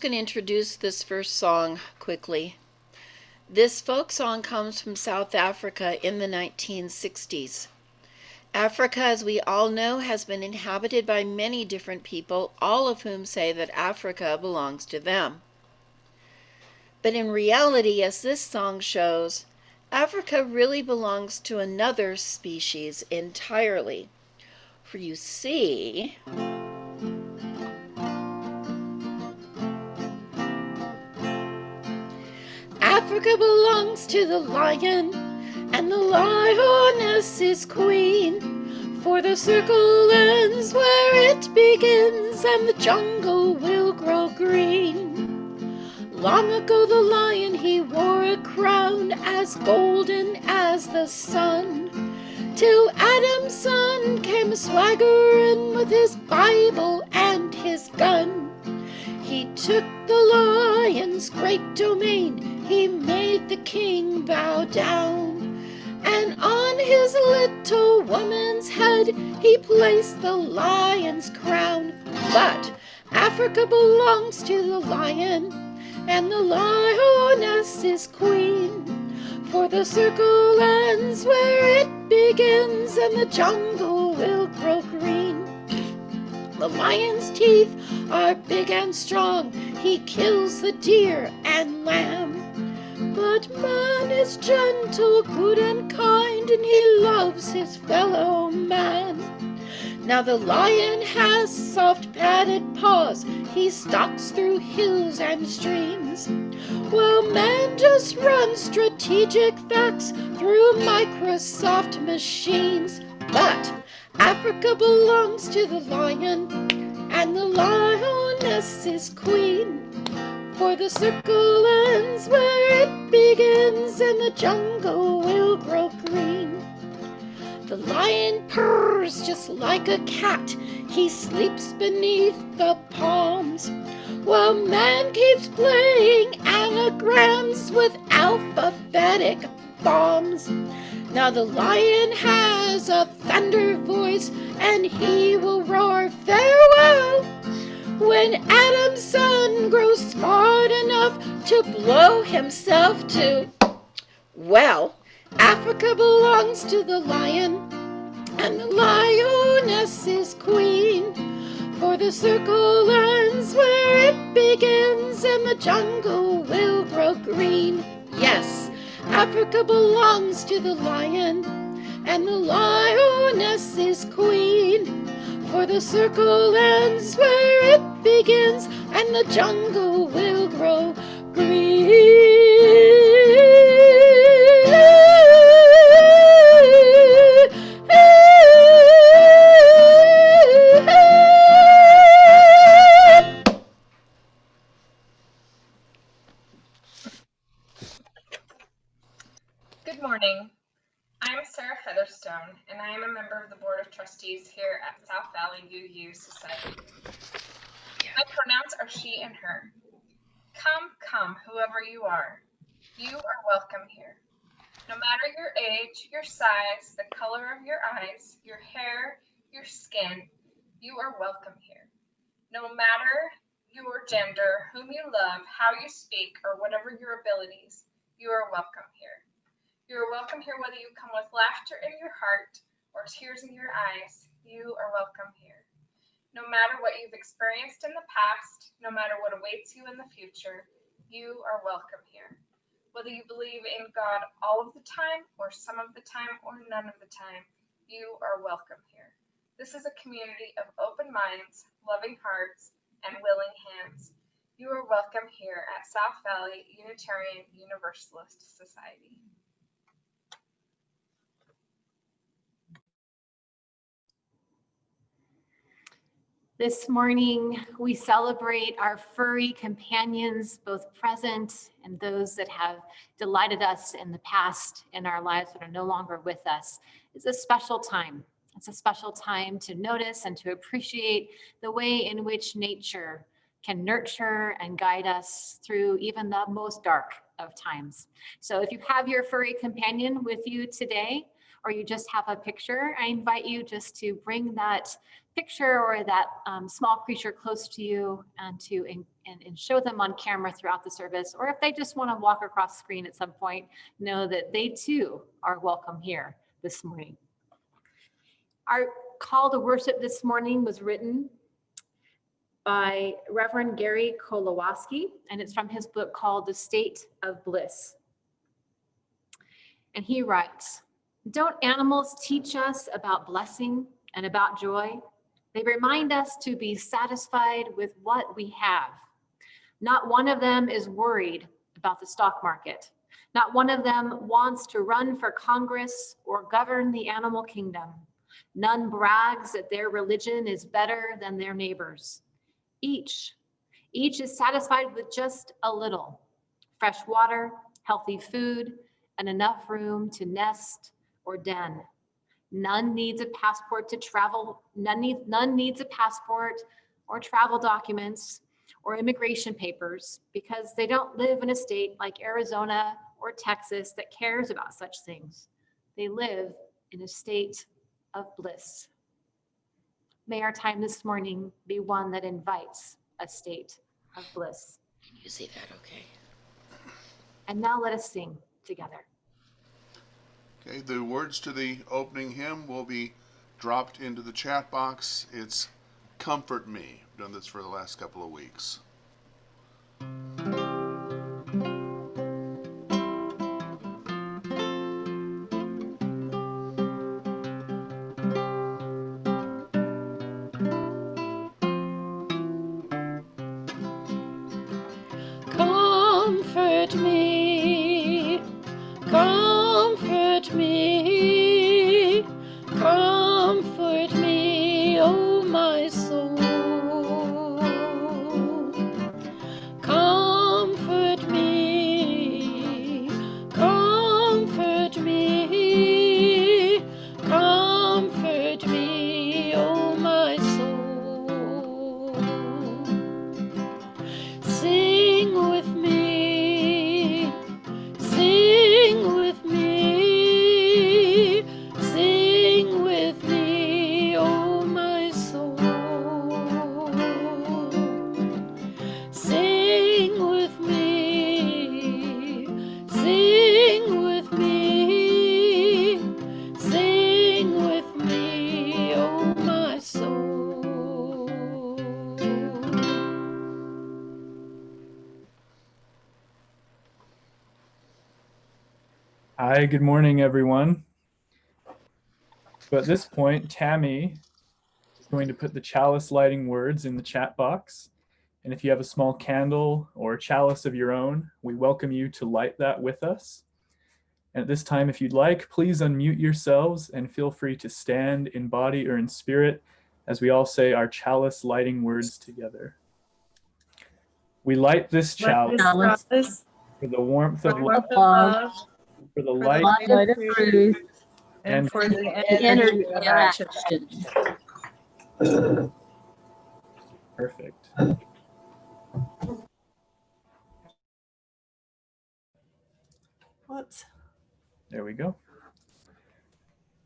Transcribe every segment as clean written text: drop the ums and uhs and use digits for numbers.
I'm going to introduce this first song quickly. This folk song comes from South Africa in the 1960s. Africa, as we all know, has been inhabited by many different people, all of whom say that Africa belongs to them. But in reality, as this song shows, Africa really belongs to another species entirely. For you see, Africa belongs to the lion, and the lioness is queen. For the circle ends where it begins, and the jungle will grow green. Long ago the lion, he wore a crown as golden as the sun, till Adam's son came swaggering with his Bible and his gun. He took the lion's great domain, he made the king bow down, and on his little woman's head he placed the lion's crown. But Africa belongs to the lion, and the lioness is queen. For the circle ends where it begins, and the jungle will grow green. The lion's teeth are big and strong, he kills the deer and lamb. But man is gentle, good and kind, and he loves his fellow man. Now the lion has soft padded paws, he stalks through hills and streams, while man just runs strategic facts through Microsoft machines. But Africa belongs to the lion, and the lioness is queen. For the circle ends where it begins, and the jungle will grow green. The lion purrs just like a cat, he sleeps beneath the palms, while man keeps playing anagrams with alphabetic bombs. Now the lion has a thunder voice, and he will roar farewell when Adam's son grows smart enough to blow himself to, well, Africa belongs to the lion, and the lioness is queen. For the circle ends where it begins, and the jungle will grow green. Yes, Africa belongs to the lion, and the lioness is queen. For the circle ends where it begins, and the jungle will grow green. Good morning. I'm Sarah Featherstone, and I am a member of the Board of Trustees here at South Valley UU Society. My pronouns are she and her. Come, come, whoever you are. You are welcome here. No matter your age, your size, the color of your eyes, your hair, your skin, you are welcome here. No matter your gender, whom you love, how you speak, or whatever your abilities, you are welcome here. You are welcome here whether you come with laughter in your heart or tears in your eyes. You are welcome here. No matter what you've experienced in the past, no matter what awaits you in the future, you are welcome here. Whether you believe in God all of the time or some of the time or none of the time, you are welcome here. This is a community of open minds, loving hearts, and willing hands. You are welcome here at South Valley Unitarian Universalist Society. This morning, we celebrate our furry companions, both present and those that have delighted us in the past in our lives but are no longer with us. It's a special time. It's a special time to notice and to appreciate the way in which nature can nurture and guide us through even the most dark of times. So if you have your furry companion with you today, or you just have a picture, I invite you just to bring that picture or that small creature close to you and to and show them on camera throughout the service, or if they just want to walk across screen at some point, know that they too are welcome here this morning. Our call to worship this morning was written by Reverend Gary Kolowaski, and it's from his book called The State of Bliss. And he writes, "Don't animals teach us about blessing and about joy? They remind us to be satisfied with what we have. Not one of them is worried about the stock market. Not one of them wants to run for Congress or govern the animal kingdom. None brags that their religion is better than their neighbors. Each is satisfied with just a little: fresh water, healthy food, and enough room to nest or den. None needs a passport to travel. None needs a passport or travel documents or immigration papers, because they don't live in a state like Arizona or Texas that cares about such things. They live in a state of bliss." May our time this morning be one that invites a state of bliss. Can you see that okay? And now let us sing together. Okay, the words to the opening hymn will be dropped into the chat box. It's "Comfort Me." I've done this for the last couple of weeks. Comfort me, comfort me, comfort me, oh my soul. Comfort me, comfort me, comfort me, oh my soul. Sing with me, sing with me, sing with me, oh my soul. Sing with me, sing with me, sing with me, oh my soul. Hi, good morning, everyone. So at this point, Tammy is going to put the chalice lighting words in the chat box. And if you have a small candle or a chalice of your own, we welcome you to light that with us. And at this time, if you'd like, please unmute yourselves and feel free to stand in body or in spirit as we all say our chalice lighting words together. We light this chalice for the warmth of love, for the light light of truth, and for the energy of action. perfect. Whoops. There we go.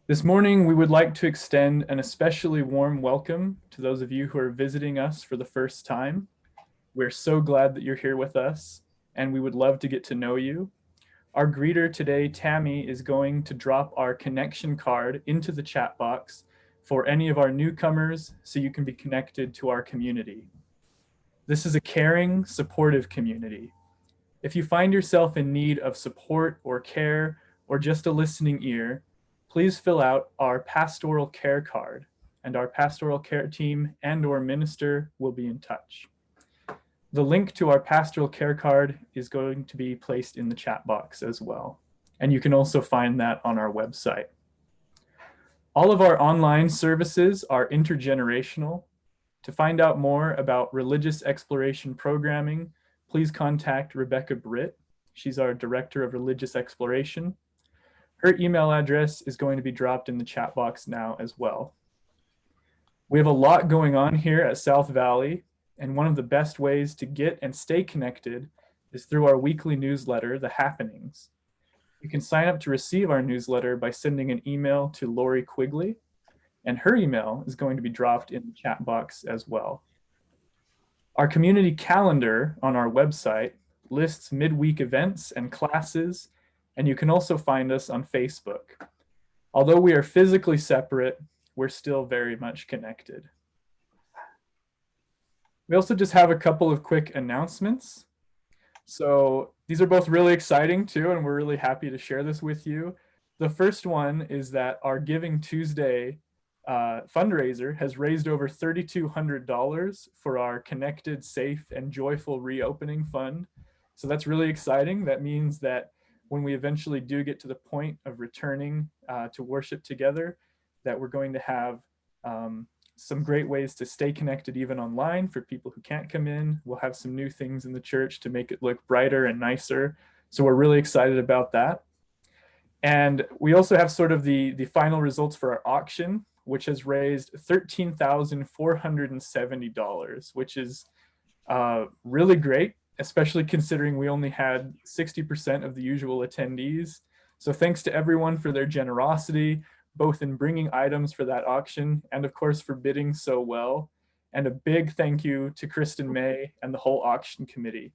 This morning, we would like to extend an especially warm welcome to those of you who are visiting us for the first time. We're so glad that you're here with us, and we would love to get to know you. Our greeter today, Tammy, is going to drop our connection card into the chat box for any of our newcomers so you can be connected to our community. This is a caring, supportive community. If you find yourself in need of support or care or just a listening ear, please fill out our pastoral care card, and our pastoral care team and/or minister will be in touch. The link to our pastoral care card is going to be placed in the chat box as well, and you can also find that on our website. All of our online services are intergenerational. To find out more about religious exploration programming, please contact Rebecca Britt. She's our Director of Religious Exploration. Her email address is going to be dropped in the chat box now as well. We have a lot going on here at South Valley, and one of the best ways to get and stay connected is through our weekly newsletter, The Happenings. You can sign up to receive our newsletter by sending an email to Lori Quigley, and her email is going to be dropped in the chat box as well. Our community calendar on our website lists midweek events and classes, and you can also find us on Facebook. Although we are physically separate, we're still very much connected. We also just have a couple of quick announcements. So these are both really exciting too, and we're really happy to share this with you. The first one is that our Giving Tuesday fundraiser has raised over $3,200 for our Connected, Safe, and Joyful Reopening Fund. So that's really exciting. That means that when we eventually do get to the point of returning to worship together, that we're going to have some great ways to stay connected even online for people who can't come in. We'll have some new things in the church to make it look brighter and nicer. So we're really excited about that. And we also have sort of the final results for our auction, which has raised $13,470, which is really great, especially considering we only had 60% of the usual attendees. So thanks to everyone for their generosity, both in bringing items for that auction and of course for bidding so well. And a big thank you to Kristen May and the whole auction committee,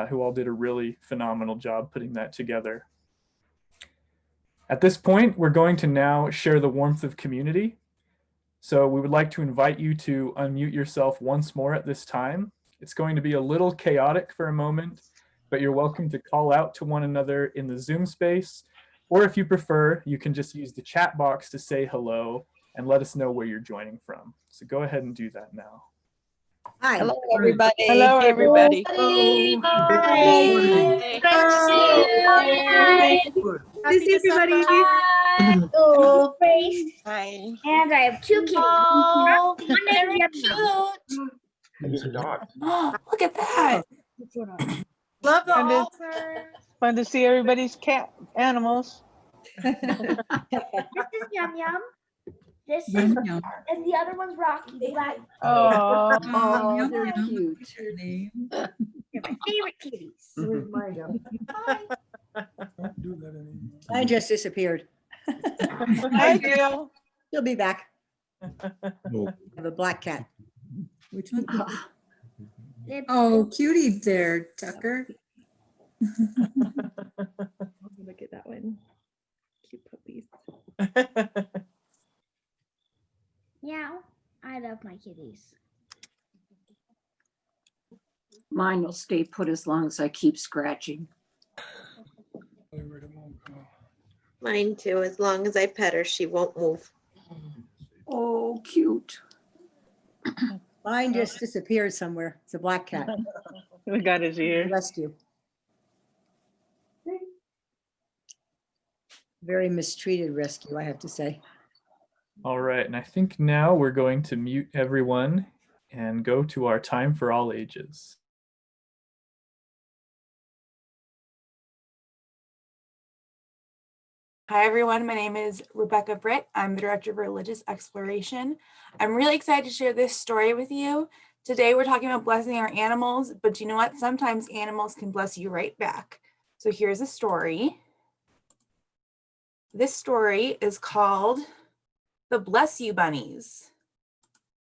who all did a really phenomenal job putting that together. At this point, we're going to now share the warmth of community. So we would like to invite you to unmute yourself once more at this time. It's going to be a little chaotic for a moment, but you're welcome to call out to one another in the Zoom space, or if you prefer, you can just use the chat box to say hello and let us know where you're joining from. So go ahead and do that now. Hi. Hello, everybody. Hello, everybody. everybody. This is everybody. Oh, Hi. And I have two kitties. Oh, One named very Yum cute. There's a dog. Look at that. Love the Fun to- altar. Fun to see everybody's cat animals. This is Yum Yum. This is and the other one's Rocky. The black. Oh, they're cute. They're my favorite kitties. Where's mine go? Mine just disappeared. Hi, Jill. She'll be back. Oh. I have a black cat. Which one? They're- Oh, cutie there, Tucker. Look at that one. Cute puppies. Yeah, I love my kitties. Mine will stay put as long as I keep scratching. Mine too. As long as I pet her, she won't move. Oh, cute. Mine just disappeared somewhere. It's a black cat. We got his ear. Rescue. Very mistreated rescue, I have to say. All right, and I think now we're going to mute everyone and go to our time for all ages. Hi everyone, my name is Rebecca Britt. I'm the Director of Religious Exploration. I'm really excited to share this story with you. Today we're talking about blessing our animals, but you know what? Sometimes animals can bless you right back. So here's a story. This story is called The Bless You Bunnies.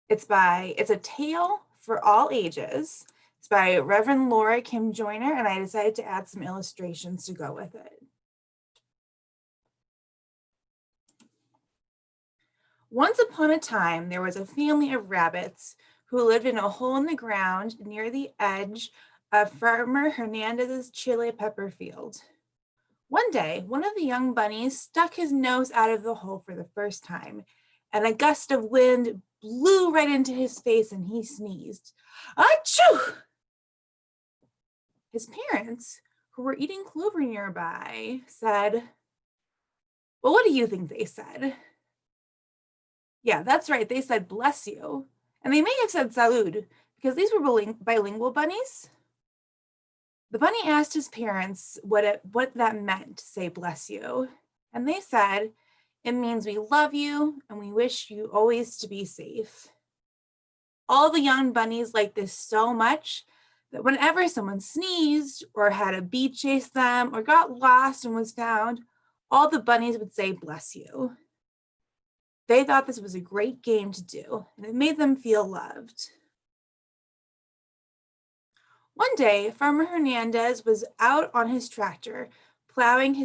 It's a tale for all ages. It's by Reverend Laura Kim Joyner, and I decided to add some illustrations to go with it. Once upon a time, there was a family of rabbits who lived in a hole in the ground near the edge of Farmer Hernandez's chili pepper field. One day, one of the young bunnies stuck his nose out of the hole for the first time, and a gust of wind blew right into his face and he sneezed. Achoo! His parents, who were eating clover nearby, said, well, what do you think they said? Yeah, that's right. They said, bless you. And they may have said salud because these were bilingual bunnies. The bunny asked his parents what that meant to say bless you. And they said, it means we love you and we wish you always to be safe. All the young bunnies liked this so much that whenever someone sneezed or had a bee chase them or got lost and was found, all the bunnies would say bless you. They thought this was a great game to do, and it made them feel loved. One day, Farmer Hernandez was out on his tractor, plowing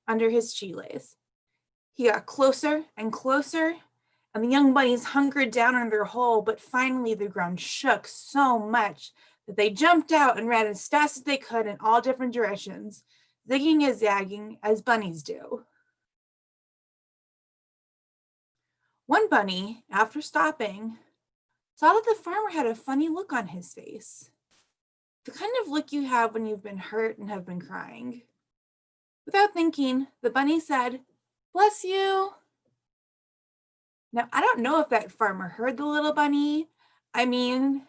under his chiles. He got closer and closer, and the young bunnies hunkered down in their hole, but finally the ground shook so much that they jumped out and ran as fast as they could in all different directions, zigging and zagging as bunnies do. One bunny, after stopping, saw that the farmer had a funny look on his face. The kind of look you have when you've been hurt and have been crying. Without thinking, the bunny said, "Bless you." Now, I don't know if that farmer heard the little bunny. I mean,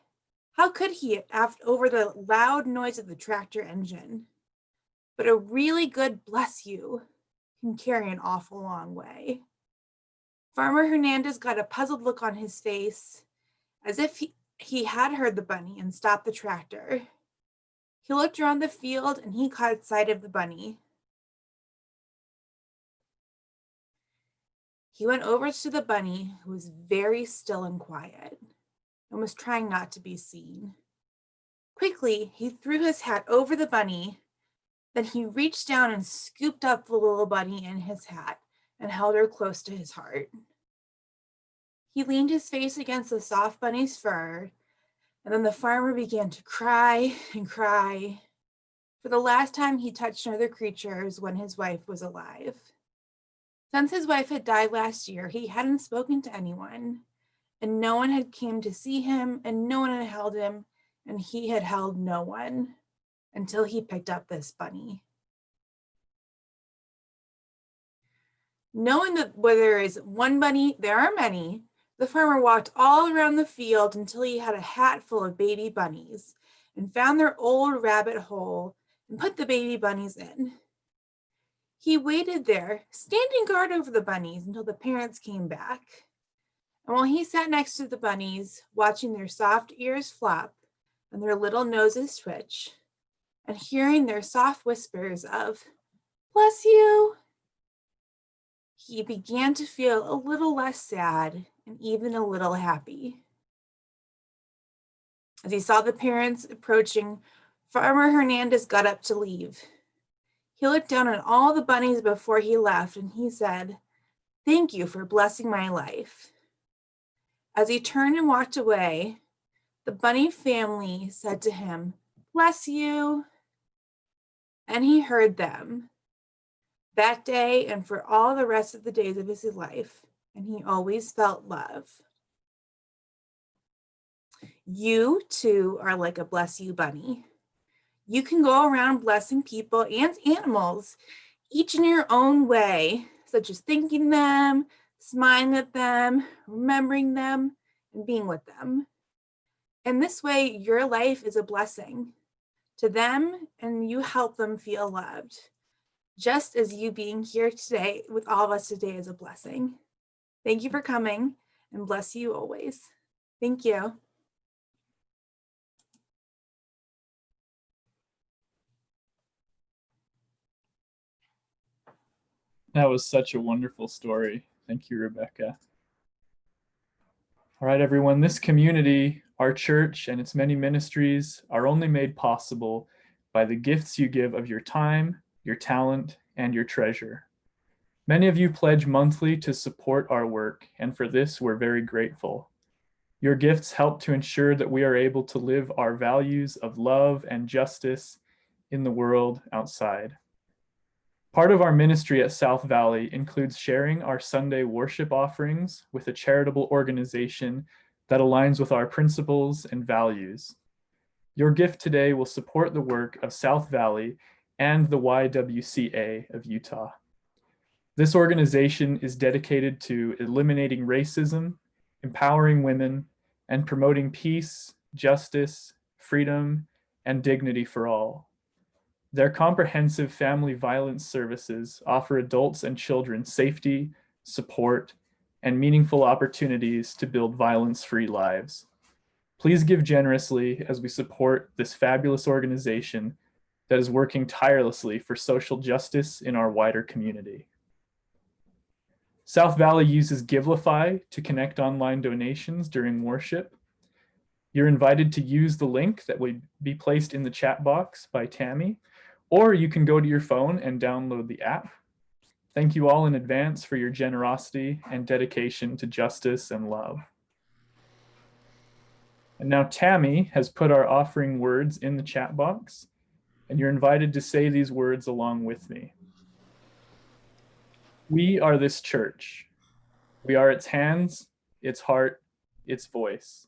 how could he over the loud noise of the tractor engine? But a really good "bless you" can carry an awful long way. Farmer Hernandez got a puzzled look on his face, as if he had heard the bunny and stopped the tractor. He looked around the field and he caught sight of the bunny. He went over to the bunny, who was very still and quiet and was trying not to be seen. Quickly, he threw his hat over the bunny. Then he reached down and scooped up the little bunny in his hat and held her close to his heart. He leaned his face against the soft bunny's fur, and then the farmer began to cry and cry. For the last time he touched another creature was when his wife was alive. Since his wife had died last year, he hadn't spoken to anyone, and no one had came to see him, and no one had held him, and he had held no one until he picked up this bunny. Knowing that where there is one bunny, there are many, the farmer walked all around the field until he had a hat full of baby bunnies and found their old rabbit hole and put the baby bunnies in. He waited there, standing guard over the bunnies until the parents came back. And while he sat next to the bunnies, watching their soft ears flop and their little noses twitch, and hearing their soft whispers of, "Bless you," he began to feel a little less sad and even a little happy. As he saw the parents approaching, Farmer Hernandez got up to leave. He looked down at all the bunnies before he left and he said, "Thank you for blessing my life." As he turned and walked away, the bunny family said to him, "Bless you." And he heard them that day and for all the rest of the days of his life, and he always felt love. You too are like a bless you bunny. You can go around blessing people and animals, each in your own way, such as thanking them, smiling at them, remembering them, and being with them. In this way, your life is a blessing to them, and you help them feel loved, just as you being here today with all of us today is a blessing. Thank you for coming, and bless you always. Thank you. That was such a wonderful story. Thank you, Rebecca. All right, everyone, this community, our church, and its many ministries are only made possible by the gifts you give of your time, your talent, and your treasure. Many of you pledge monthly to support our work, and for this, we're very grateful. Your gifts help to ensure that we are able to live our values of love and justice in the world outside. Part of our ministry at South Valley includes sharing our Sunday worship offerings with a charitable organization that aligns with our principles and values. Your gift today will support the work of South Valley and the YWCA of Utah. This organization is dedicated to eliminating racism, empowering women, and promoting peace, justice, freedom, and dignity for all. Their comprehensive family violence services offer adults and children safety, support, and meaningful opportunities to build violence-free lives. Please give generously as we support this fabulous organization that is working tirelessly for social justice in our wider community. South Valley uses Givelify to connect online donations during worship. You're invited to use the link that will be placed in the chat box by Tammy, or you can go to your phone and download the app. Thank you all in advance for your generosity and dedication to justice and love. And now Tammy has put our offering words in the chat box, and you're invited to say these words along with me. We are this church. We are its hands, its heart, its voice.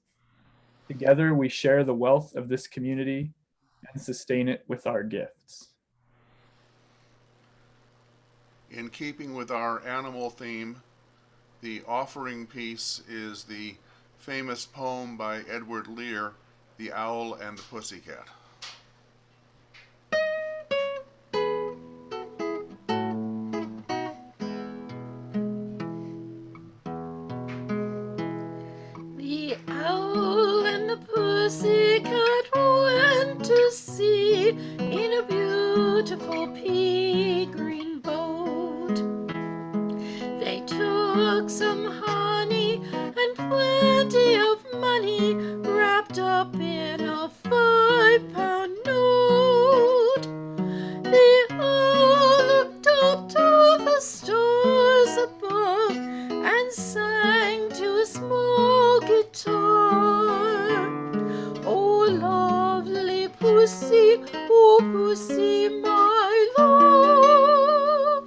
Together we share the wealth of this community and sustain it with our gifts. In keeping with our animal theme, the offering piece is the famous poem by Edward Lear, The Owl and the Pussycat. The owl and the pussycat went to sea in a beautiful pea green boat. They took some honey and plenty of money wrapped up in a 5-pound note. The owl looked up to the stars above and sang to a small guitar. Oh, lovely pussy, oh, pussy, my love.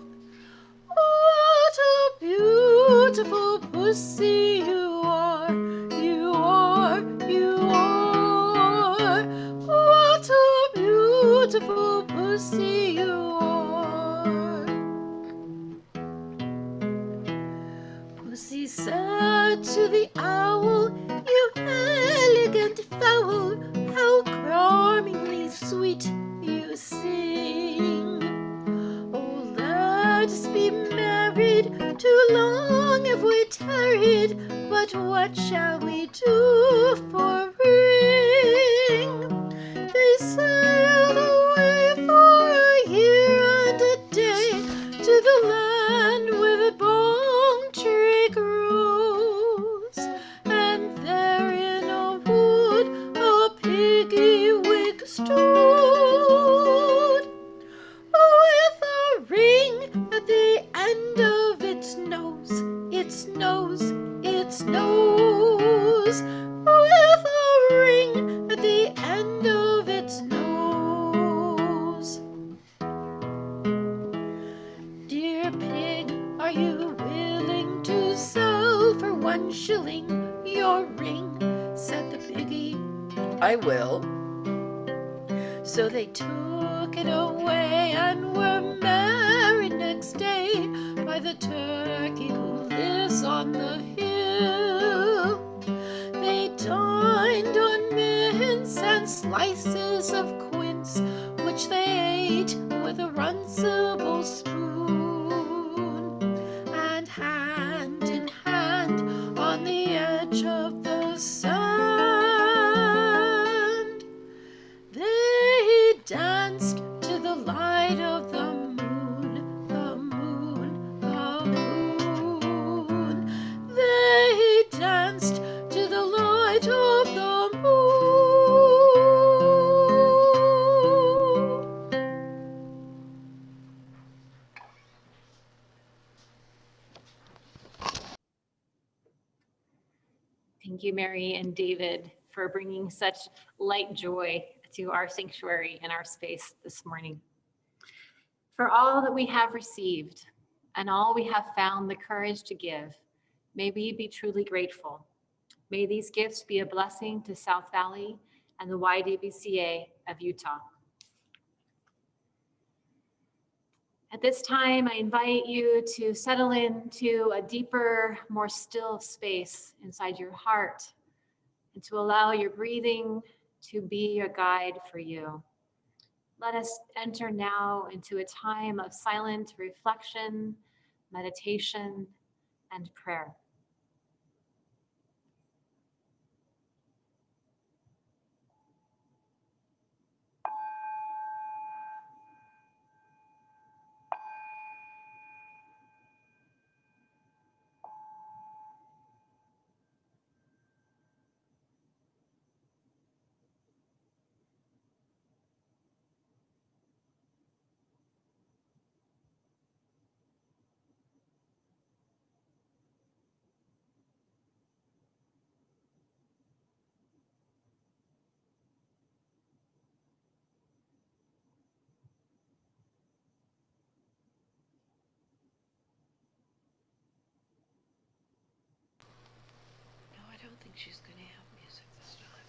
What a beautiful pussy you are, you are, you are. What a beautiful pussy you are. Pussy said to the owl, you elegant fowl, how charmingly sweet you sing. Oh, let us be married, too long have we tarried, but what shall we do for ring? They sailed away for a year and a day to the land where the balm tree grows, and there in a wood a piggy wig stood, with a ring at the end of its nose, its nose, its nose, with a ring at the end of its nose. Dear pig, are you willing to sell for 1 shilling your ring? Said the piggy. I will. So they took it away and were married next day by the turkey who lives on the hill. They dined on mince and slices of quince, which they ate with a runcible spoon, and hand in hand on the edge of the sand they danced to the light of the moon, the moon, the moon. They danced to the light of the moon. Thank you, Mary and David, for bringing such light joy to our sanctuary and our space this morning. For all that we have received and all we have found the courage to give, may we be truly grateful. May these gifts be a blessing to South Valley and the YWCA of Utah. At this time, I invite you to settle into a deeper, more still space inside your heart and to allow your breathing to be your guide for you. Let us enter now into a time of silent reflection, meditation, and prayer. think she's going to have music this time.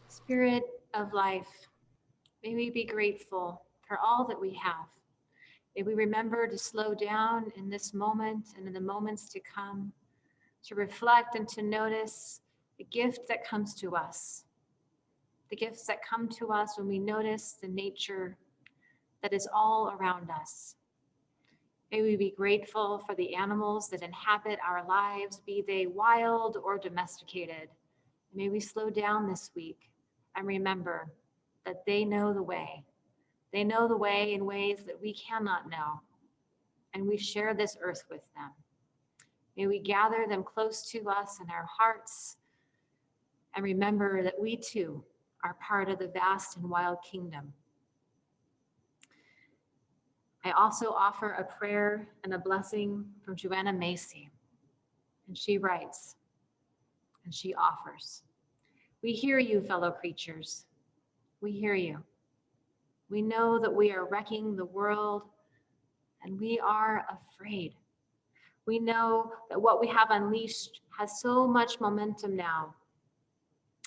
Spirit of life, may we be grateful for all that we have. May we remember to slow down in this moment and in the moments to come, to reflect and to notice the gift that comes to us, the gifts that come to us when we notice the nature that is all around us. May we be grateful for the animals that inhabit our lives, be they wild or domesticated. May we slow down this week and remember that they know the way. They know the way in ways that we cannot know, and we share this earth with them. May we gather them close to us in our hearts and remember that we too are part of the vast and wild kingdom. I also offer a prayer and a blessing from Joanna Macy, and she writes, and she offers, "We hear you, fellow creatures. We hear you. We know that we are wrecking the world, and we are afraid. We know that what we have unleashed has so much momentum now,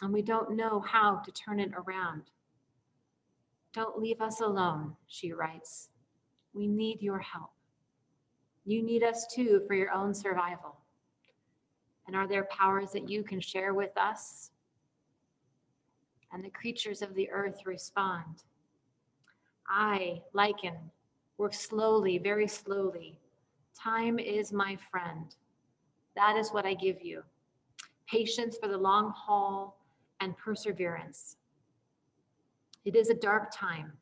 and we don't know how to turn it around. Don't leave us alone," she writes. "We need your help. You need us too for your own survival. And are there powers that you can share with us?" And the creatures of the earth respond. "I, lichen, work slowly, very slowly. Time is my friend. That is what I give you. Patience for the long haul and perseverance. It is a dark time.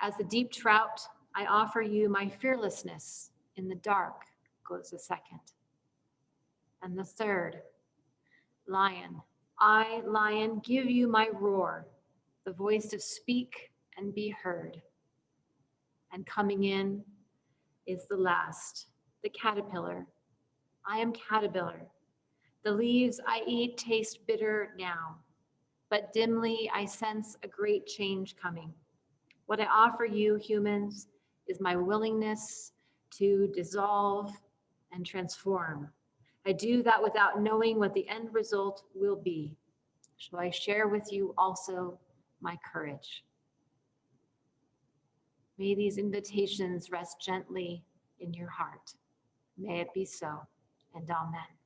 As the deep trout, I offer you my fearlessness. In the dark," goes the second. And the third, lion, I, lion, give you my roar, the voice to speak and be heard. And coming in is the last, the caterpillar. I am caterpillar. The leaves I eat taste bitter now, but dimly I sense a great change coming. What I offer you, humans, is my willingness to dissolve and transform. I do that without knowing what the end result will be. So I share with you also my courage. May these invitations rest gently in your heart. May it be so, and amen.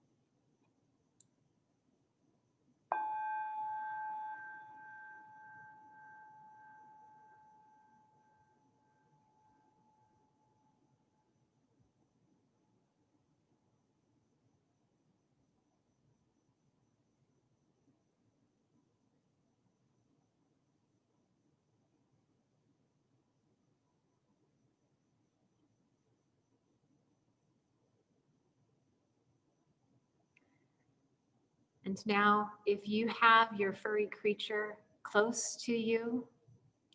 And now, if you have your furry creature close to you,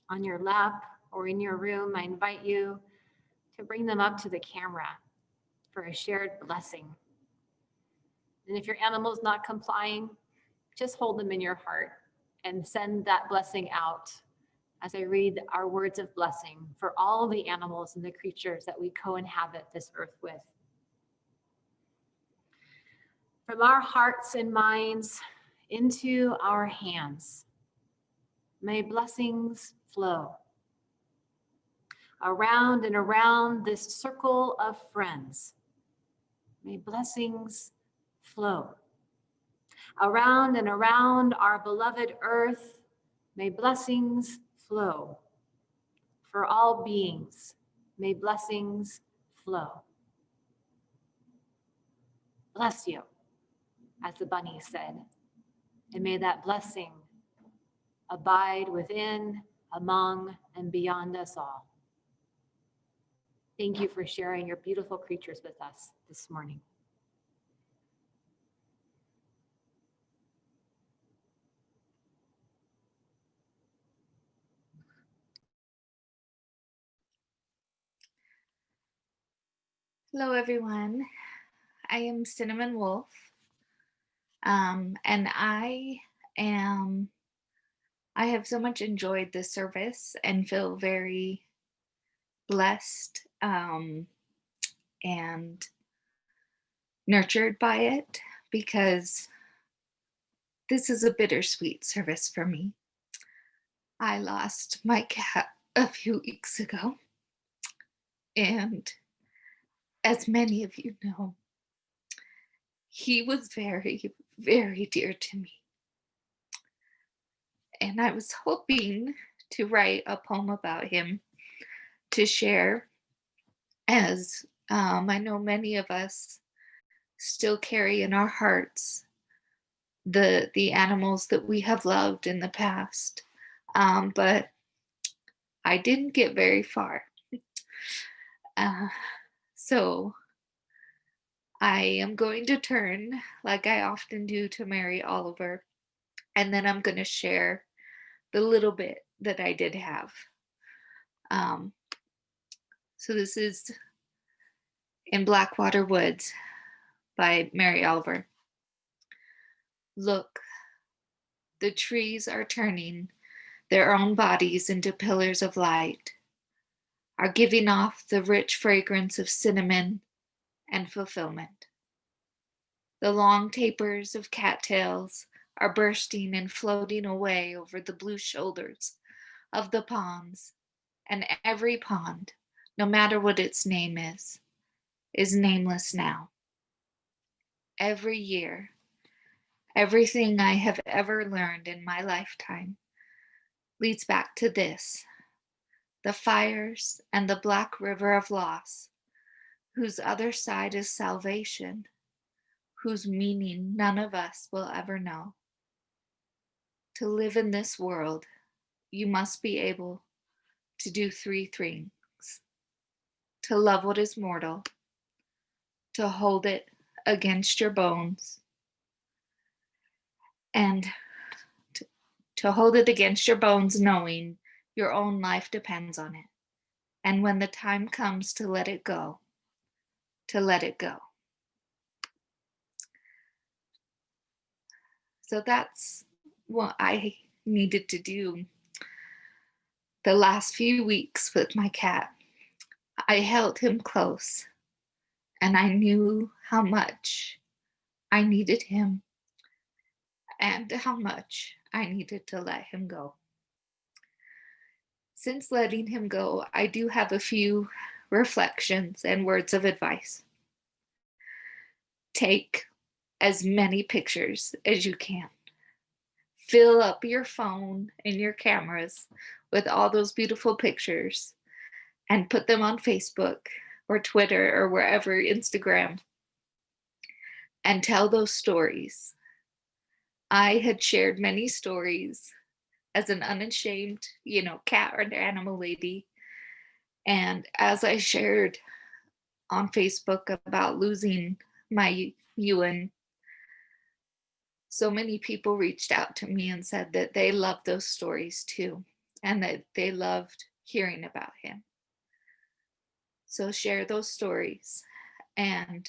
on your lap or in your room, I invite you to bring them up to the camera for a shared blessing. And if your animal's not complying, just hold them in your heart and send that blessing out as I read our words of blessing for all the animals and the creatures that we co-inhabit this earth with. From our hearts and minds into our hands, may blessings flow. Around and around this circle of friends, may blessings flow. Around and around our beloved earth, may blessings flow. For all beings, may blessings flow. Bless you, as the bunny said, and may that blessing abide within, among, and beyond us all. Thank you for sharing your beautiful creatures with us this morning. Hello, everyone. I am Cinnamon Wolf, and I have so much enjoyed this service and feel very blessed and nurtured by it, because this is a bittersweet service for me. I lost my cat a few weeks ago, and as many of you know, he was very, very dear to me. And I was hoping to write a poem about him to share, as I know many of us still carry in our hearts the animals that we have loved in the past. But I didn't get very far. So I am going to turn, like I often do, to Mary Oliver, and then I'm going to share the little bit that I did have. So this is In Blackwater Woods by Mary Oliver. Look, the trees are turning their own bodies into pillars of light, are giving off the rich fragrance of cinnamon and fulfillment. The long tapers of cattails are bursting and floating away over the blue shoulders of the ponds, and every pond, no matter what its name is nameless now. Every year, everything I have ever learned in my lifetime leads back to this, the fires and the black river of loss, whose other side is salvation, whose meaning none of us will ever know. To live in this world, you must be able to do three things: to love what is mortal, to hold it against your bones, and to hold it against your bones knowing your own life depends on it. And when the time comes to let it go, to let it go. So that's what I needed to do the last few weeks with my cat. I held him close, and I knew how much I needed him and how much I needed to let him go. Since letting him go, I do have a few reflections and words of advice. Take as many pictures as you can. Fill up your phone and your cameras with all those beautiful pictures and put them on Facebook or Twitter or wherever, Instagram, and tell those stories. I had shared many stories as an unashamed, cat or animal lady. And as I shared on Facebook about losing my Ewan, so many people reached out to me and said that they loved those stories too, and that they loved hearing about him. So share those stories and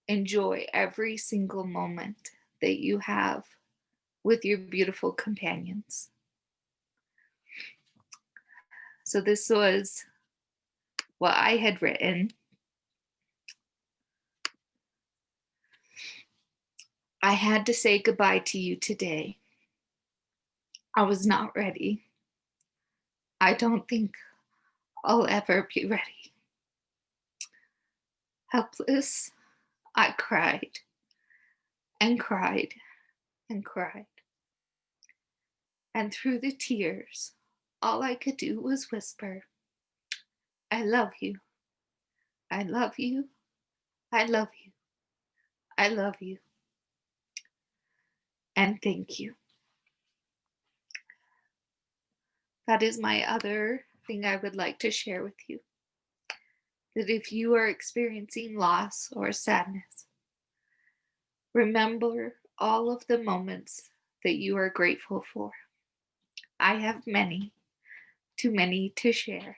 enjoy every single moment that you have with your beautiful companions. So this was what I had written. I had to say goodbye to you today. I was not ready. I don't think I'll ever be ready. Helpless, I cried and cried and cried. And through the tears, all I could do was whisper, I love you. I love you. I love you. I love you. And thank you. That is my other thing I would like to share with you. That if you are experiencing loss or sadness, remember all of the moments that you are grateful for. I have many, too many to share.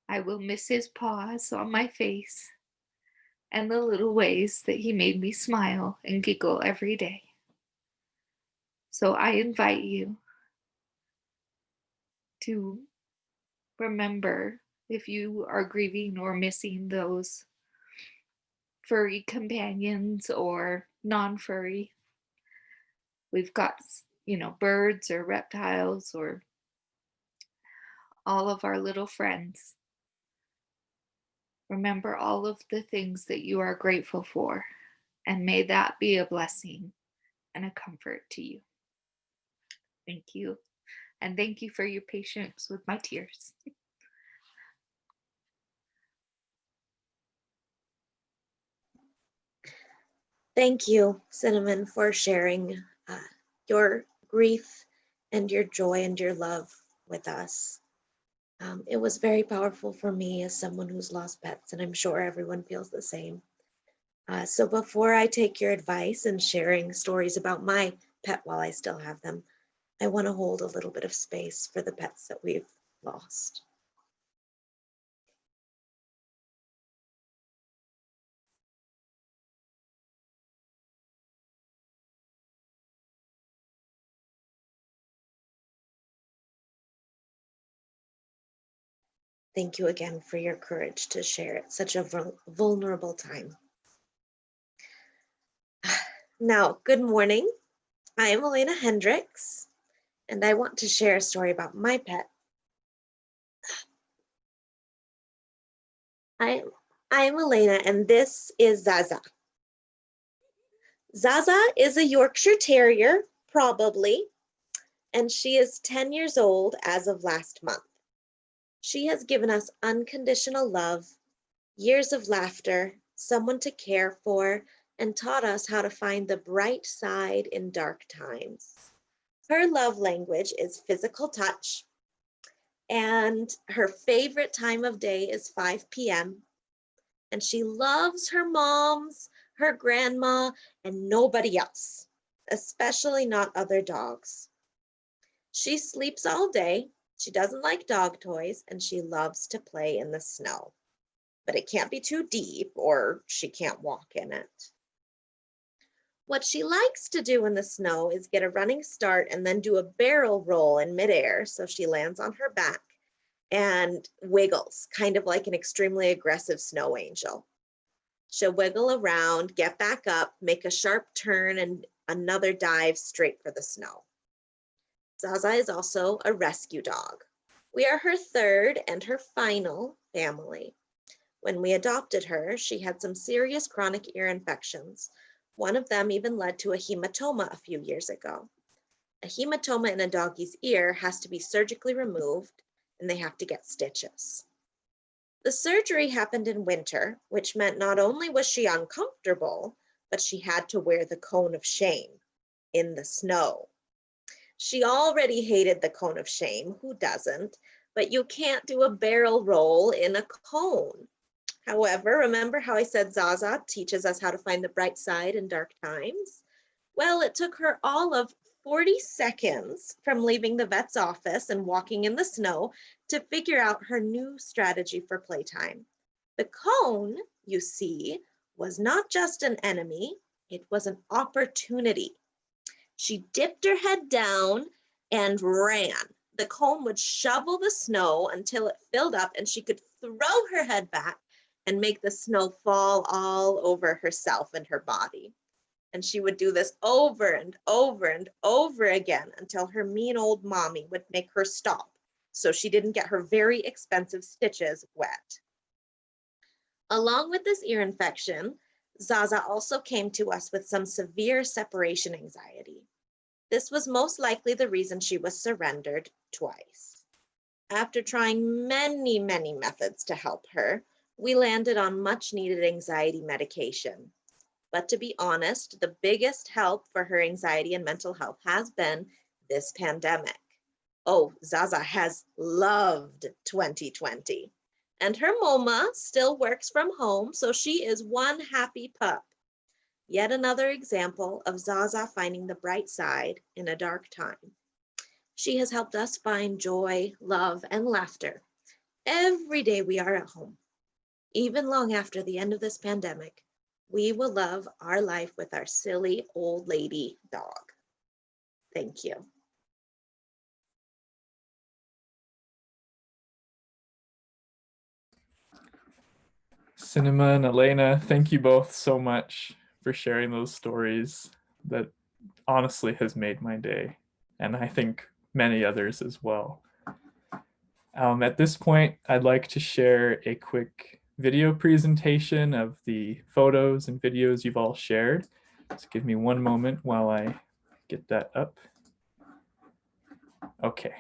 I will miss his paws on my face and the little ways that he made me smile and giggle every day. So I invite you to remember, if you are grieving or missing those furry companions or non-furry, We've got, birds or reptiles or all of our little friends. Remember all of the things that you are grateful for, and may that be a blessing and a comfort to you. Thank you. And thank you for your patience with my tears. Thank you, Cinnamon, for sharing your grief and your joy and your love with us. It was very powerful for me as someone who's lost pets, and I'm sure everyone feels the same. So before I take your advice and sharing stories about my pet while I still have them, I want to hold a little bit of space for the pets that we've lost. Thank you again for your courage to share at such a vulnerable time. Now, good morning. I am Elena Hendricks, and I want to share a story about my pet. I am Elena, and this is Zaza. Zaza is a Yorkshire Terrier, probably, and she is 10 years old as of last month. She has given us unconditional love, years of laughter, someone to care for, and taught us how to find the bright side in dark times. Her love language is physical touch, and her favorite time of day is 5 p.m. And she loves her moms, her grandma, and nobody else, especially not other dogs. She sleeps all day. She doesn't like dog toys, and she loves to play in the snow. But it can't be too deep or she can't walk in it. What she likes to do in the snow is get a running start and then do a barrel roll in midair, so she lands on her back and wiggles, kind of like an extremely aggressive snow angel. She'll wiggle around, get back up, make a sharp turn, and another dive straight for the snow. Zaza is also a rescue dog. We are her third and her final family. When we adopted her, she had some serious chronic ear infections. One of them even led to a hematoma a few years ago. A hematoma in a doggy's ear has to be surgically removed, and they have to get stitches. The surgery happened in winter, which meant not only was she uncomfortable, but she had to wear the cone of shame in the snow. She already hated the cone of shame, who doesn't? But you can't do a barrel roll in a cone. However, remember how I said Zaza teaches us how to find the bright side in dark times? Well, it took her all of 40 seconds from leaving the vet's office and walking in the snow to figure out her new strategy for playtime. The cone, you see, was not just an enemy, it was an opportunity. She dipped her head down and ran. The cone would shovel the snow until it filled up and she could throw her head back and make the snow fall all over herself and her body. And she would do this over and over and over again until her mean old mommy would make her stop so she didn't get her very expensive stitches wet. Along with this ear infection, Zaza also came to us with some severe separation anxiety. This was most likely the reason she was surrendered twice. After trying many methods to help her, we landed on much needed anxiety medication. But to be honest, the biggest help for her anxiety and mental health has been this pandemic. Oh, Zaza has loved 2020. And her MoMA still works from home, so she is one happy pup. Yet another example of Zaza finding the bright side in a dark time. She has helped us find joy, love, and laughter every day we are at home. Even long after the end of this pandemic, we will love our life with our silly old lady dog. Thank you. Cinema and Elena, thank you both so much for sharing those stories. That honestly has made my day, and I think many others as well. At this point, I'd like to share a quick video presentation of the photos and videos you've all shared. Just give me one moment while I get that up. Okay.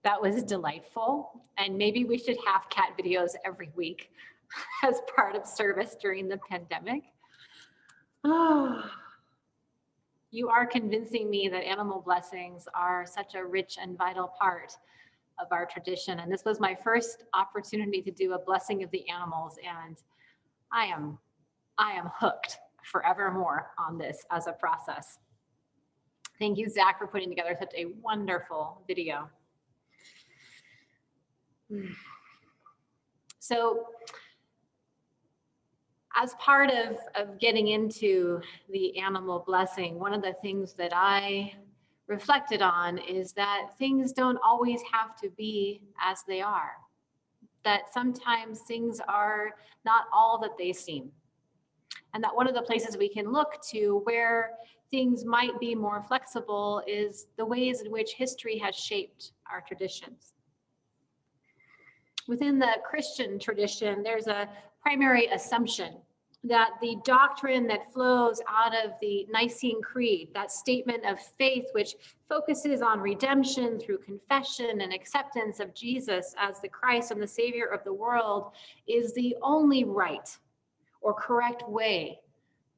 That was delightful. And maybe we should have cat videos every week as part of service during the pandemic. Oh, you are convincing me that animal blessings are such a rich and vital part of our tradition. And this was my first opportunity to do a blessing of the animals. And I am hooked forevermore on this as a process. Thank you, Zach, for putting together such a wonderful video. So as part of getting into the animal blessing, one of the things that I reflected on is that things don't always have to be as they are. That sometimes things are not all that they seem. And that one of the places we can look to where things might be more flexible is the ways in which history has shaped our traditions. Within the Christian tradition, there's a primary assumption that the doctrine that flows out of the Nicene Creed, that statement of faith which focuses on redemption through confession and acceptance of Jesus as the Christ and the Savior of the world, is the only right or correct way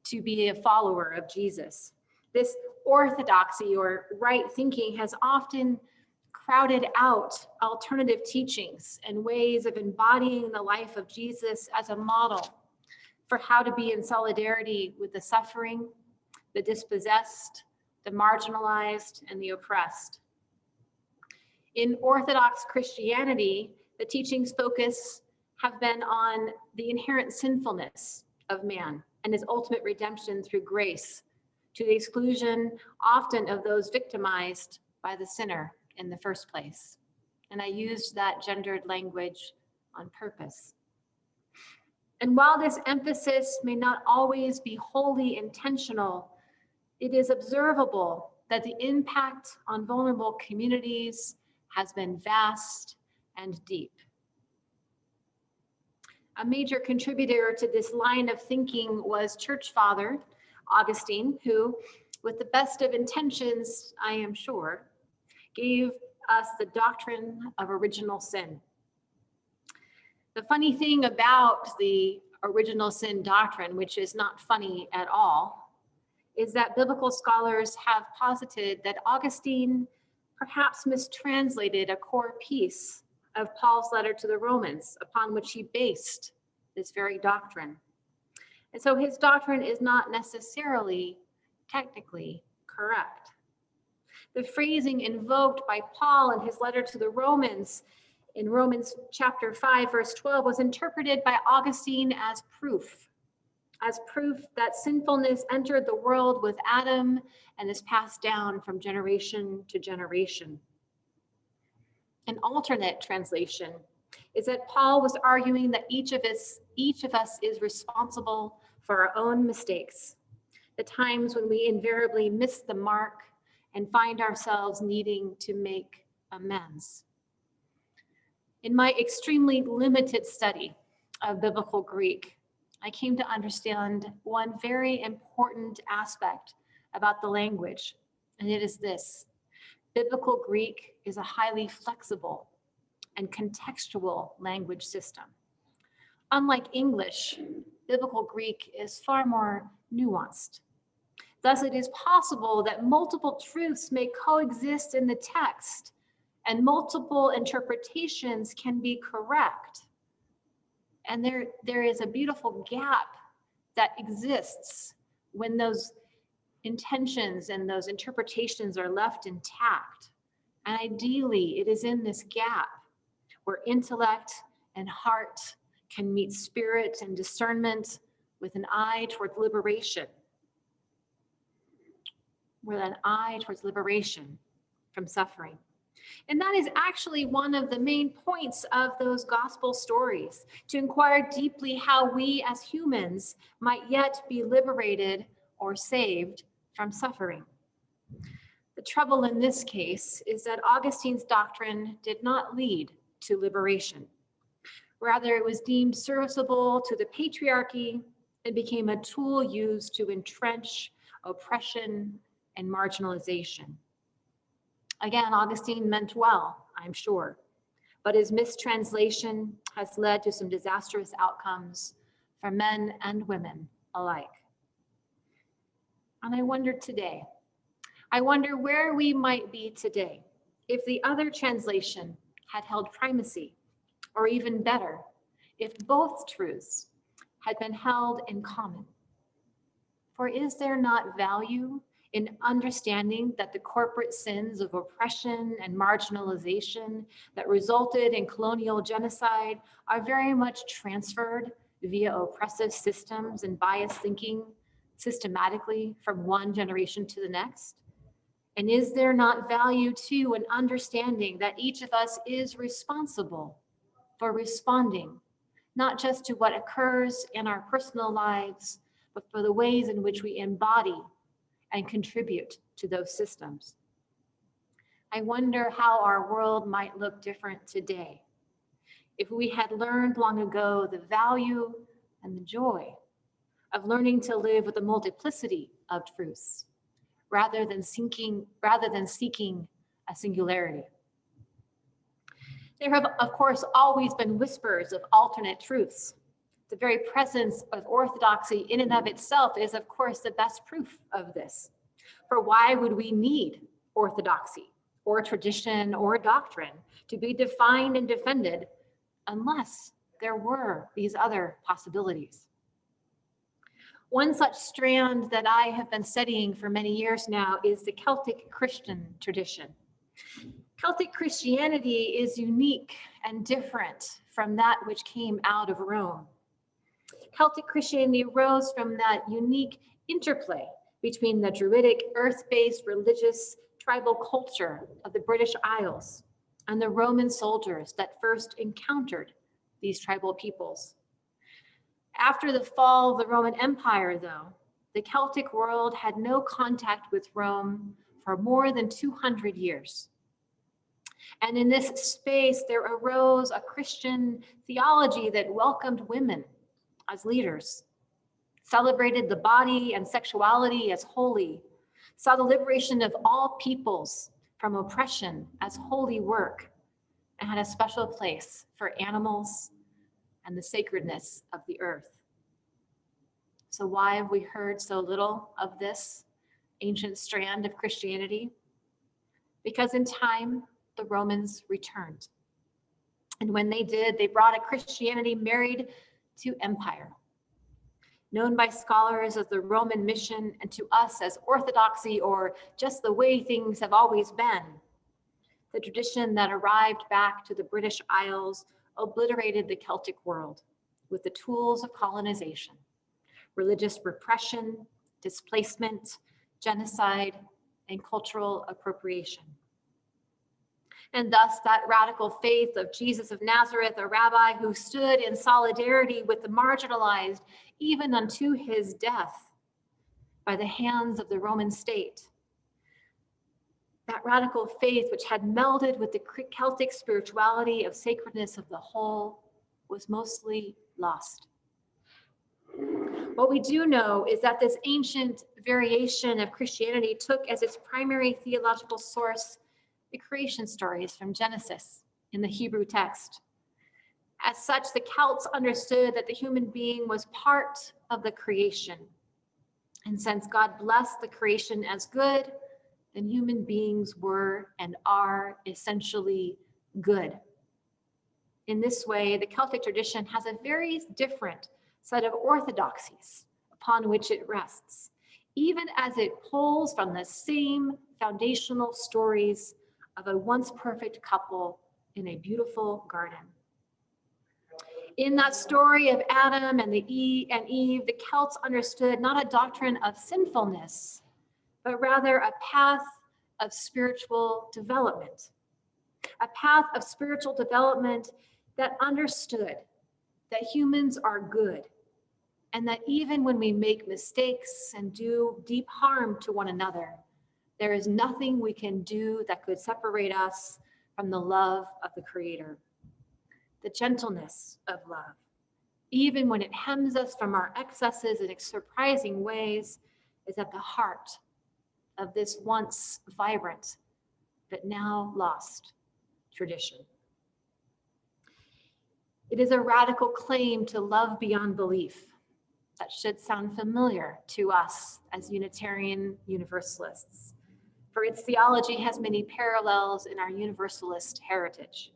to be a follower of Jesus. This orthodoxy or right thinking has often crowded out alternative teachings and ways of embodying the life of Jesus as a model for how to be in solidarity with the suffering, the dispossessed, the marginalized, and the oppressed. In Orthodox Christianity, the teachings focus have been on the inherent sinfulness of man and his ultimate redemption through grace, to the exclusion often of those victimized by the sinner in the first place. And I used that gendered language on purpose. And while this emphasis may not always be wholly intentional, it is observable that the impact on vulnerable communities has been vast and deep. A major contributor to this line of thinking was Church Father Augustine, who, with the best of intentions, I am sure, gave us the doctrine of original sin. The funny thing about the original sin doctrine, which is not funny at all, is that biblical scholars have posited that Augustine perhaps mistranslated a core piece of Paul's letter to the Romans, upon which he based this very doctrine. And so his doctrine is not necessarily technically correct. The phrasing invoked by Paul in his letter to the Romans in Romans chapter 5, verse 12, was interpreted by Augustine as proof that sinfulness entered the world with Adam and is passed down from generation to generation. An alternate translation is that Paul was arguing that each of us is responsible for our own mistakes, the times when we invariably miss the mark and find ourselves needing to make amends. In my extremely limited study of biblical Greek, I came to understand one very important aspect about the language, and it is this: biblical Greek is a highly flexible and contextual language system. Unlike English, biblical Greek is far more nuanced. Thus, it is possible that multiple truths may coexist in the text, and multiple interpretations can be correct. And there is a beautiful gap that exists when those intentions and those interpretations are left intact. And ideally, it is in this gap where intellect and heart can meet spirit and discernment with an eye towards liberation. With an eye towards liberation from suffering. And that is actually one of the main points of those gospel stories, to inquire deeply how we as humans might yet be liberated or saved from suffering. The trouble in this case is that Augustine's doctrine did not lead to liberation. Rather, it was deemed serviceable to the patriarchy and became a tool used to entrench oppression and marginalization. Again, Augustine meant well, I'm sure. But his mistranslation has led to some disastrous outcomes for men and women alike. And I wonder today, I wonder where we might be today if the other translation had held primacy, or even better, if both truths had been held in common. For is there not value in understanding that the corporate sins of oppression and marginalization that resulted in colonial genocide are very much transferred via oppressive systems and biased thinking systematically from one generation to the next? And is there not value too in understanding that each of us is responsible for responding, not just to what occurs in our personal lives, but for the ways in which we embody and contribute to those systems? I wonder how our world might look different today if we had learned long ago the value and the joy of learning to live with a multiplicity of truths rather than seeking a singularity. There have, of course, always been whispers of alternate truths. The very presence of orthodoxy in and of itself is, of course, the best proof of this. For why would we need orthodoxy or tradition or doctrine to be defined and defended unless there were these other possibilities? One such strand that I have been studying for many years now is the Celtic Christian tradition. Celtic Christianity is unique and different from that which came out of Rome. Celtic Christianity arose from that unique interplay between the Druidic, earth-based religious tribal culture of the British Isles and the Roman soldiers that first encountered these tribal peoples. After the fall of the Roman Empire, though, the Celtic world had no contact with Rome for more than 200 years. And in this space, there arose a Christian theology that welcomed women as leaders, celebrated the body and sexuality as holy, saw the liberation of all peoples from oppression as holy work, and had a special place for animals and the sacredness of the earth. So why have we heard so little of this ancient strand of Christianity? Because in time, the Romans returned. And when they did, they brought a Christianity married to empire, known by scholars as the Roman mission and to us as orthodoxy, or just the way things have always been. The tradition that arrived back to the British Isles obliterated the Celtic world with the tools of colonization, religious repression, displacement, genocide, and cultural appropriation. And thus that radical faith of Jesus of Nazareth, a rabbi who stood in solidarity with the marginalized even unto his death by the hands of the Roman state. That radical faith, which had melded with the Celtic spirituality of sacredness of the whole, was mostly lost. What we do know is that this ancient variation of Christianity took as its primary theological source the creation stories from Genesis in the Hebrew text. As such, the Celts understood that the human being was part of the creation. And since God blessed the creation as good, then human beings were and are essentially good. In this way, the Celtic tradition has a very different set of orthodoxies upon which it rests, even as it pulls from the same foundational stories of a once perfect couple in a beautiful garden. In that story of Adam and Eve, the Celts understood not a doctrine of sinfulness, but rather a path of spiritual development. A path of spiritual development that understood that humans are good, and that even when we make mistakes and do deep harm to one another, there is nothing we can do that could separate us from the love of the Creator. The gentleness of love, even when it hems us from our excesses in surprising ways, is at the heart of this once vibrant but now lost tradition. It is a radical claim to love beyond belief that should sound familiar to us as Unitarian Universalists, for its theology has many parallels in our Universalist heritage.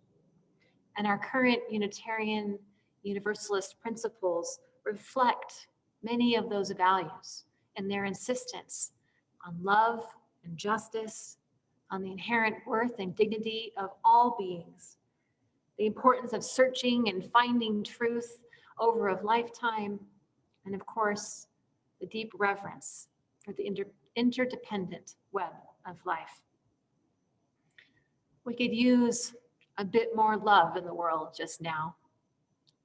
And our current Unitarian Universalist principles reflect many of those values and their insistence on love and justice, on the inherent worth and dignity of all beings, the importance of searching and finding truth over a lifetime, and of course, the deep reverence for the interdependent web of life. We could use a bit more love in the world just now.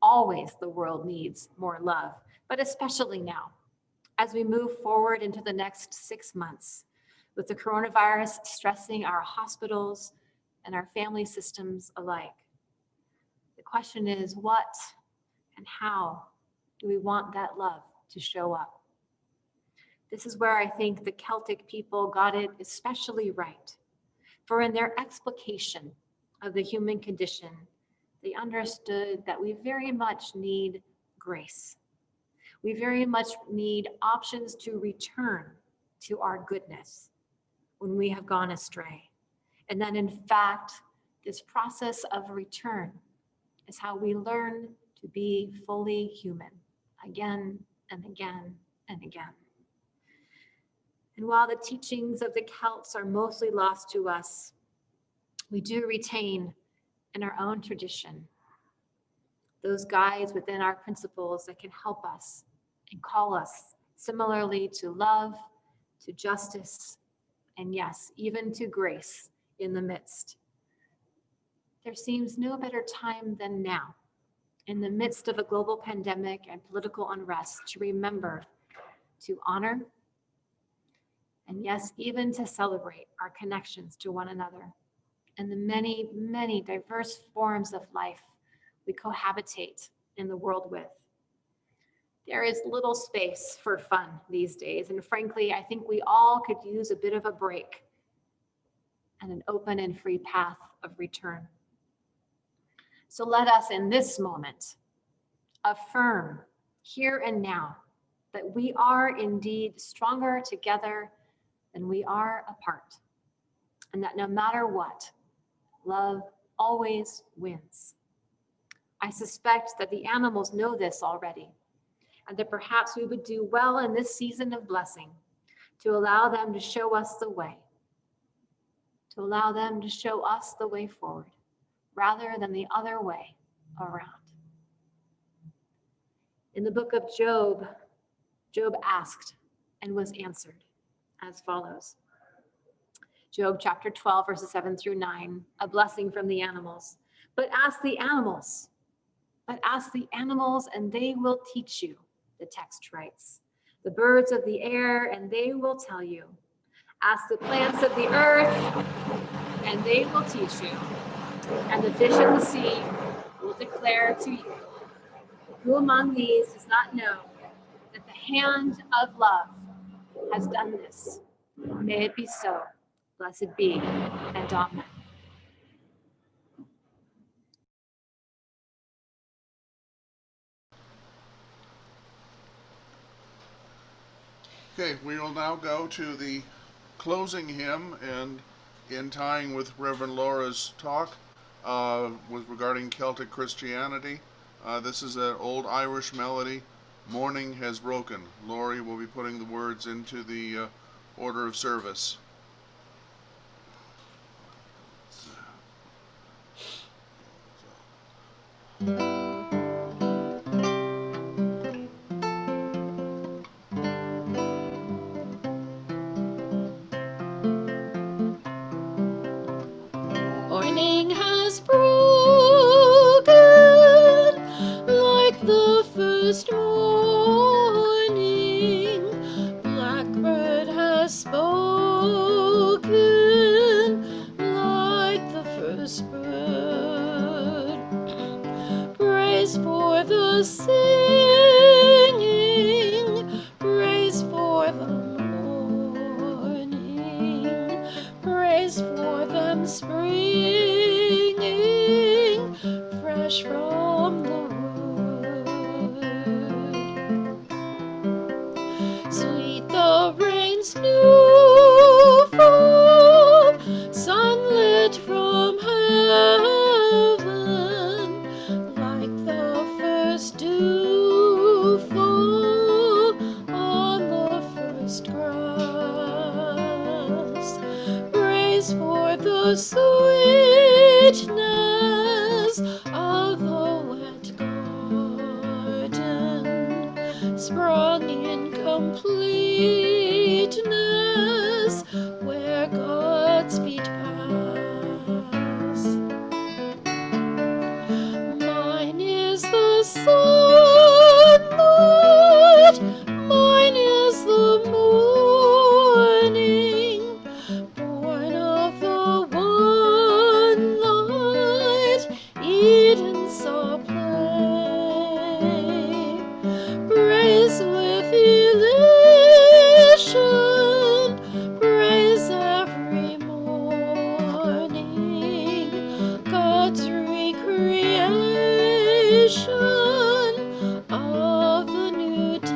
Always the world needs more love, but especially now, as we move forward into the next 6 months, with the coronavirus stressing our hospitals and our family systems alike. The question is, what and how do we want that love to show up? This is where I think the Celtic people got it especially right. For in their explication of the human condition, they understood that we very much need grace. We very much need options to return to our goodness when we have gone astray. And that in fact, this process of return is how we learn to be fully human again and again and again. And while the teachings of the Celts are mostly lost to us, we do retain in our own tradition those guides within our principles that can help us and call us similarly to love, to justice, and yes, even to grace in the midst. There seems no better time than now, in the midst of a global pandemic and political unrest, to remember, to honor, and yes, even to celebrate our connections to one another and the many, many diverse forms of life we cohabitate in the world with. There is little space for fun these days, and frankly, I think we all could use a bit of a break and an open and free path of return. So let us in this moment affirm here and now that we are indeed stronger together than we are apart, and that no matter what, love always wins. I suspect that the animals know this already, and that perhaps we would do well in this season of blessing to allow them to show us the way, to allow them to show us the way forward, rather than the other way around. In the book of Job, Job asked and was answered as follows. Job chapter 12, verses 7 through 9, a blessing from the animals. But ask the animals and they will teach you, the text writes. The birds of the air and they will tell you. Ask the plants of the earth and they will teach you. And the fish of the sea will declare to you. Who among these does not know that the hand of love has done this? May it be so. Blessed be, and amen. Okay, we will now go to the closing hymn, and in tying with Reverend Laura's talk regarding Celtic Christianity, this is an old Irish melody, Morning Has Broken. Laurie will be putting the words into the order of service. Morning has broken like the first morning. Blackbird has spoken like the first bird. Praise for the singing, praise for the morning, praise for them springing the sweetness of the wet garden, sprung in completeness where God's feet pass. Mine is the sunlight, mine is the morning, born of the one light Eden saw play. Praise with elation, praise every morning, God's recreation of the new day.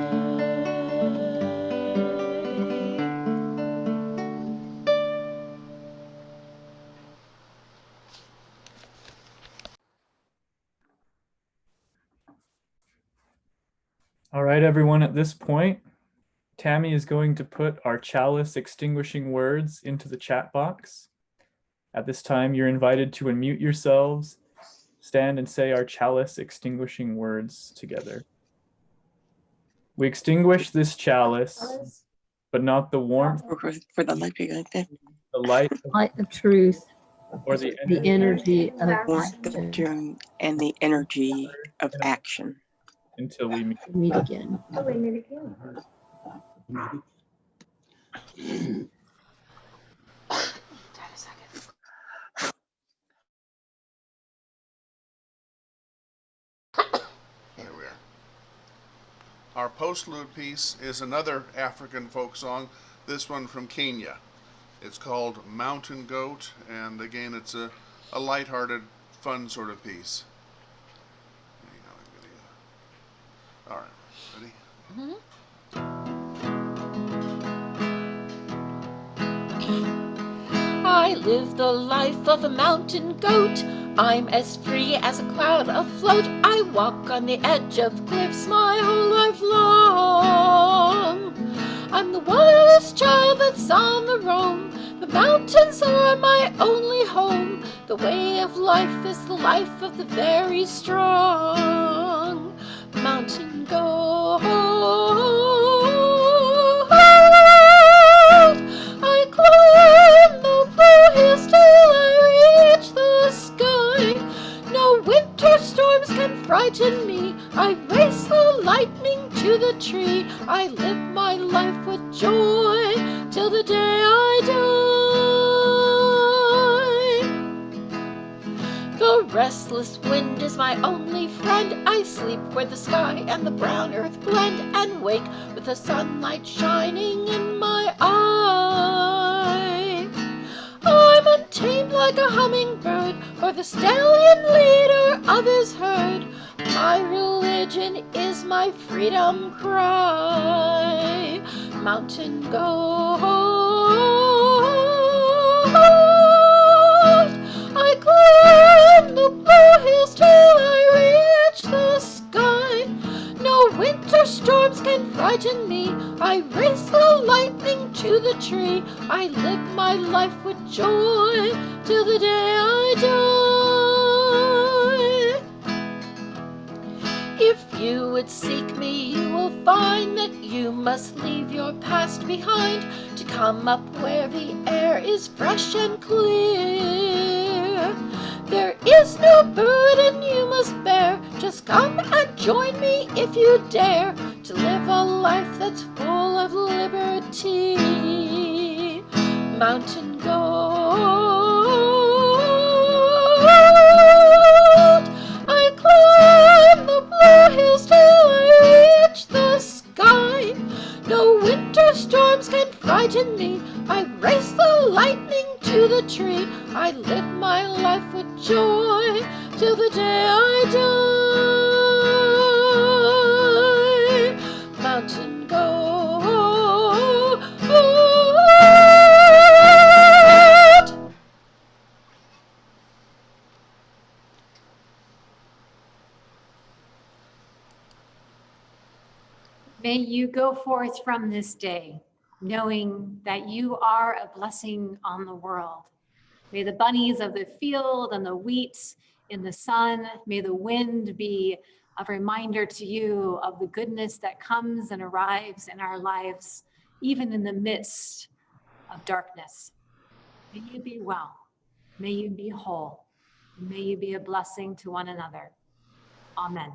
All right, everyone, at this point, Tammy is going to put our chalice extinguishing words into the chat box. At this time, you're invited to unmute yourselves, stand and say our chalice extinguishing words together. We extinguish this chalice, but not the warmth For the light being like that. the light Light of truth, or the the energy of Warmth and the energy of action. until we meet. meet again. There we are. Our postlude piece is another African folk song, this one from Kenya. It's called Mountain Goat, and again, it's a lighthearted, fun sort of piece. All right, ready? I live the life of a mountain goat. I'm as free as a cloud afloat. I walk on the edge of cliffs my whole life long. I'm the wildest child that's on the roam. The mountains are my only home. The way of life is the life of the very strong. Mountain goat, I climb the blue hills till I reach the sky. No winter storms can frighten me. I race the lightning to the tree. I live my life with joy till the day I die. The restless wind is my only friend. I sleep where the sky and the brown earth blend, and wake with the sunlight shining in my eye. I'm untamed like a hummingbird, or the stallion leader of his herd. My religion is my freedom cry. Mountain goat, I climb the blue hills till I reach the sky. No winter storms can frighten me. I race the lightning to the tree. I live my life with joy till the day I die. If you would seek me, you will find that you must leave your past behind to come up where the air is fresh and clear. There is no burden you must bear. Just come and join me if you dare to live a life that's full of liberty. Mountain goat, I climb the blue hills till I reach the sky. No winter storms can frighten me. I race the lightning to the tree. I live my life with joy till the day I die. Mountain goat. May you go forth from this day, knowing that you are a blessing on the world, May the bunnies of the field and the wheat in the sun, may the wind be a reminder to you of the goodness that comes and arrives in our lives, even in the midst of darkness. May you be well. May you be whole. And may you be a blessing to one another. Amen.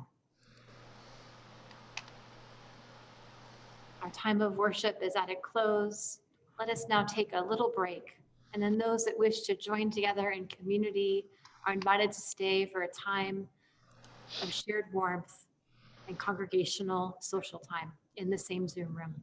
Our time of worship is at a close. Let us now take a little break. And then those that wish to join together in community are invited to stay for a time of shared warmth and congregational social time in the same Zoom room.